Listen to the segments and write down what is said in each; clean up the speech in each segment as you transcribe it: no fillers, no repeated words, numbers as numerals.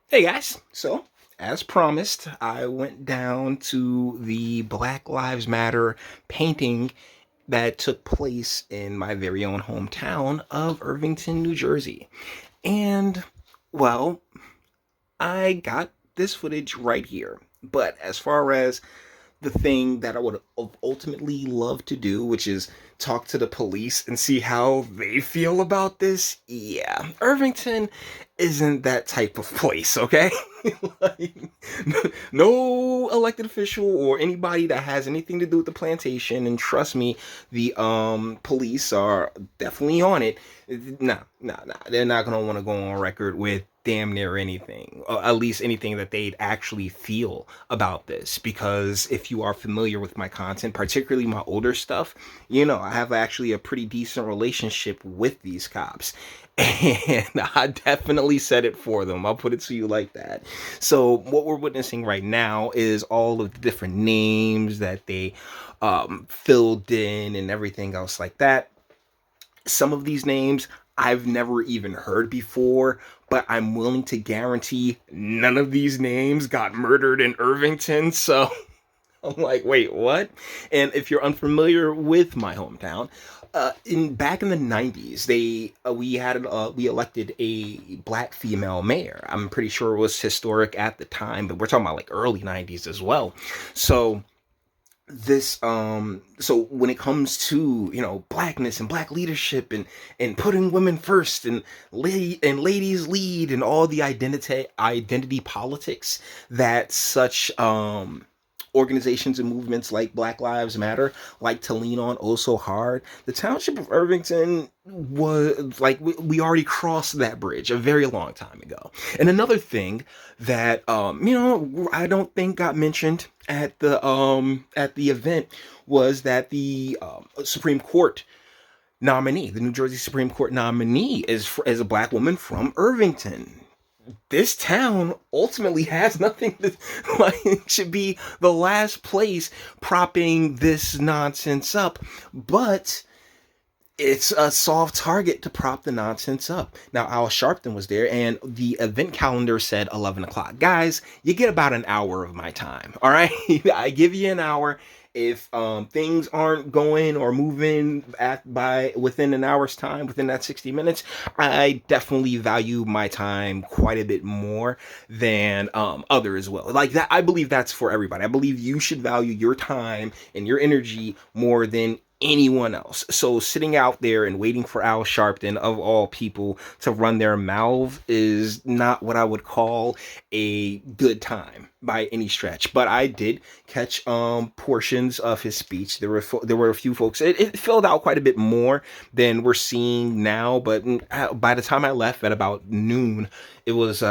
Hey guys, so as promised, I went down to the Black Lives Matter painting that took place in my very own hometown of Irvington, New Jersey. And, well, I got this footage right here. But as far as the thing that I would ultimately love to do, which is talk to the police and see how they feel about this. Yeah, Irvington isn't that type of place, okay? Like, no elected official or anybody that has anything to do with the plantation, and trust me, the police are definitely on it. Nah, they're not gonna want to go on record with damn near anything, or at least anything that they'd actually feel about this. Because if you are familiar with my content, particularly my older stuff, you know I have actually a pretty decent relationship with these cops. And I definitely said it for them. I'll put it to you like that. So what we're witnessing right now is all of the different names that they filled in and everything else like that. Some of these names I've never even heard before, but I'm willing to guarantee none of these names got murdered in Irvington. So I'm like, wait, what? And if you're unfamiliar with my hometown, in back in the '90s, we elected a black female mayor. I'm pretty sure it was historic at the time, but we're talking about like early '90s as well. So so when it comes to blackness and black leadership and putting women first and ladies lead and all the identity politics that such organizations and movements like Black Lives Matter like to lean on oh so hard, the township of Irvington was like we already crossed that bridge a very long time ago. And another thing that I don't think got mentioned at the event was that the Supreme Court nominee, the New Jersey Supreme Court nominee, is a black woman from Irvington. This town ultimately has nothing to like should be the last place propping this nonsense up, but it's a soft target to prop the nonsense up. Now, Al Sharpton was there, and the event calendar said 11 o'clock. Guys, you get about an hour of my time, all right? I give you an hour. If things aren't going or moving by within an hour's time, within that 60 minutes, I definitely value my time quite a bit more than others as well. Like that, I believe that's for everybody. I believe you should value your time and your energy more than anyone else. So sitting out there and waiting for Al Sharpton, of all people, to run their mouth is not what I would call a good time by any stretch. But I did catch portions of his speech. There were a few folks. It filled out quite a bit more than we're seeing now. But by the time I left at about noon, it was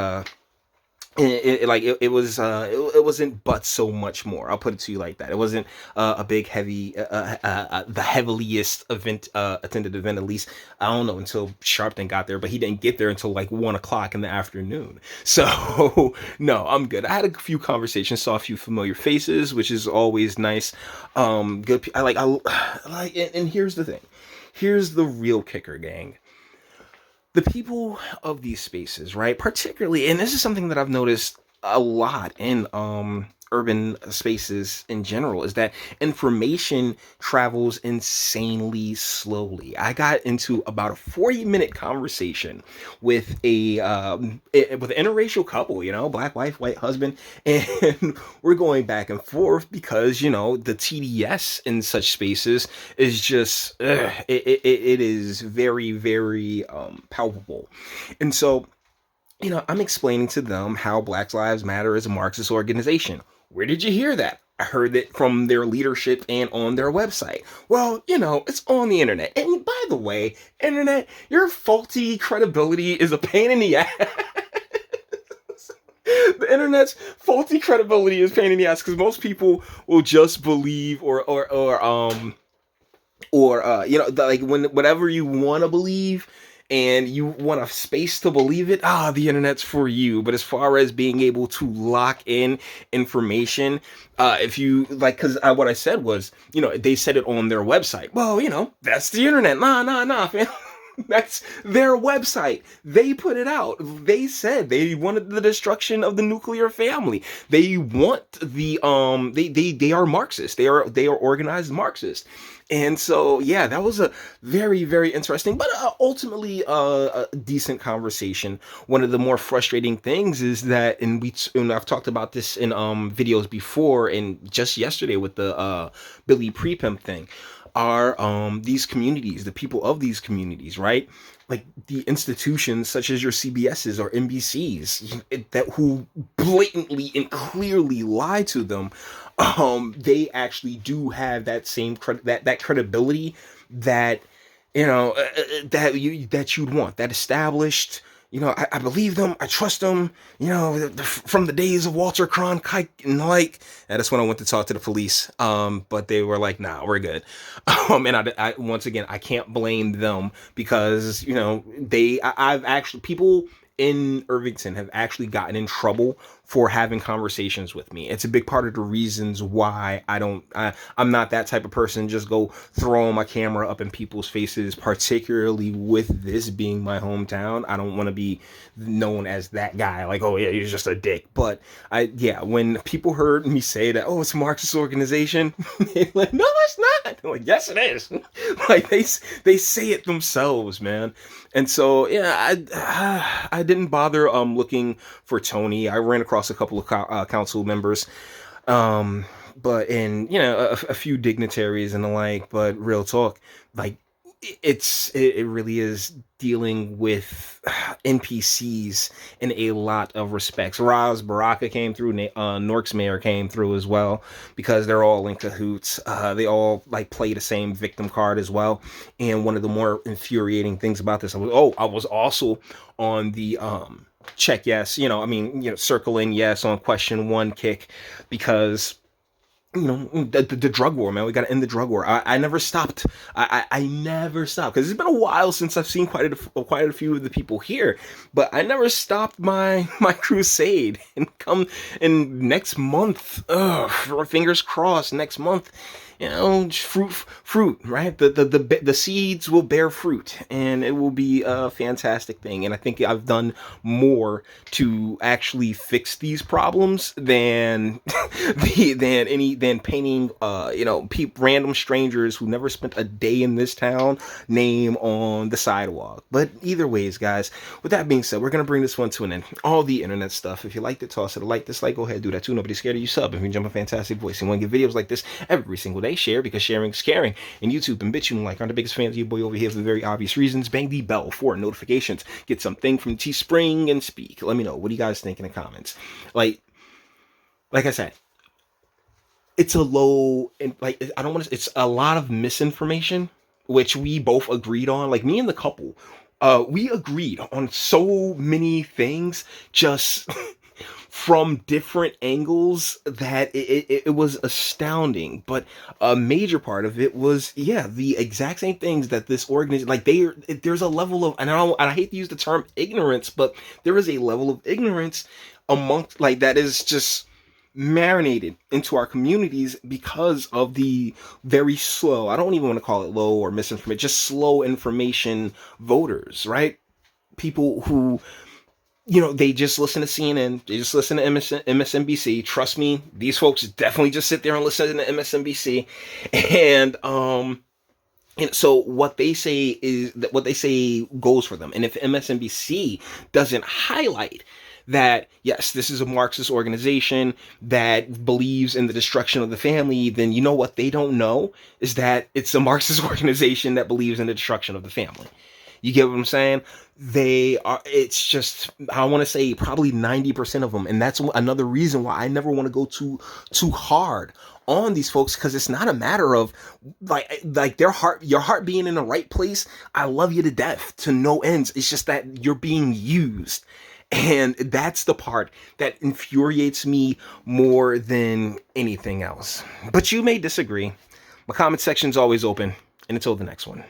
it wasn't but so much more. I'll put it to you like that. It wasn't a big heavy the heaviest event attended event, at least I don't know, until Sharpton got there, but he didn't get there until like 1 o'clock in the afternoon. So no, I'm good. I had a few conversations, saw a few familiar faces, which is always nice. Good. And here's the thing. Here's the real kicker, gang. The people of these spaces, right? Particularly, and this is something that I've noticed a lot in urban spaces in general, is that information travels insanely slowly. I got into about a 40-minute conversation with with an interracial couple, black wife, white husband, and we're going back and forth because the TDS in such spaces is just it is very, very palpable. And so I'm explaining to them how Black Lives Matter is a Marxist organization. Where did you hear that? I heard it from their leadership and on their website. Well, it's on the internet. And by the way, internet, your faulty credibility is a pain in the ass. The internet's faulty credibility is a pain in the ass because most people will just believe like when whatever you want to believe and you want a space to believe it, the internet's for you. But as far as being able to lock in information, if you like, because what I said was, they said it on their website. Well, that's the internet. Nah, fam. That's their website. They put it out. They said they wanted the destruction of the nuclear family. They want they are Marxist. They are organized Marxist. And so, yeah, that was a very, very interesting, but ultimately a decent conversation. One of the more frustrating things is that, and I've talked about this in videos before, and just yesterday with the Billy Pre-Pimp thing, are these communities, the people of these communities, right? Like the institutions such as your CBSs or NBCs that who blatantly and clearly lie to them, they actually do have that same that credibility that that you'd want, that established. I believe them. I trust them. From the days of Walter Cronkite and like. And that's when I went to talk to the police. But they were like, "Nah, we're good." And I once again, I can't blame them because I've actually people in Irvington have actually gotten in trouble for having conversations with me. It's a big part of the reasons why I'm not that type of person, just go throwing my camera up in people's faces, particularly with this being my hometown. I don't want to be known as that guy, like, oh yeah, you're just a dick. But when people heard me say that, oh, it's a Marxist organization, they're like, no, it's not. I'm like, yes, it is. Like they say it themselves, man. And so, yeah, I didn't bother looking for Tony. I ran across a couple of council members, but a few dignitaries and the like. But real talk, like it really is dealing with NPCs in a lot of respects. Raz Baraka came through, Nork's mayor came through as well, because they're all in cahoots. They all like play the same victim card as well. And one of the more infuriating things about this, I was also on the check yes, circle in yes on question one kick, because the drug war, man. We got to end the drug war. I never stopped. I never stopped, because it's been a while since I've seen quite a few of the people here, but I never stopped my crusade. And come in next month, fingers crossed, next month, fruit, right? The seeds will bear fruit, and it will be a fantastic thing. And I think I've done more to actually fix these problems than than painting random strangers who never spent a day in this town name on the sidewalk. But either ways, guys, with that being said, we're gonna bring this one to an end. All the internet stuff, if you liked it, toss it a like, dislike, go ahead, do that too. Nobody's scared of you. Sub if you jump a fantastic voice and want to get videos like this every single day. Share, because sharing is caring. And YouTube and Bitchute and like aren't the biggest fans of your boy over here for the very obvious reasons. Bang the bell for notifications. Get something from Teespring and speak. Let me know, what do you guys think in the comments? Like I said, it's a low, and like I don't want to. It's a lot of misinformation, which we both agreed on. Like me and the couple, we agreed on so many things, just from different angles, that it was astounding. But a major part of it was, the exact same things that this organization, like there's a level of, and I hate to use the term ignorance, but there is a level of ignorance amongst, like, that is just marinated into our communities because of the very slow, I don't even want to call it low or misinformation, just slow information voters, right? People who, they just listen to CNN, they just listen to MSNBC. Trust me, these folks definitely just sit there and listen to MSNBC. And so what they say is that what they say goes for them. And if MSNBC doesn't highlight that, yes, this is a Marxist organization that believes in the destruction of the family, then you know what they don't know is that it's a Marxist organization that believes in the destruction of the family. You get what I'm saying? They are, it's just, I want to say probably 90% of them. And that's another reason why I never want to go too hard on these folks, because it's not a matter of like your heart being in the right place. I love you to death, to no ends. It's just that you're being used. And that's the part that infuriates me more than anything else. But you may disagree. My comment section's always open. And until the next one.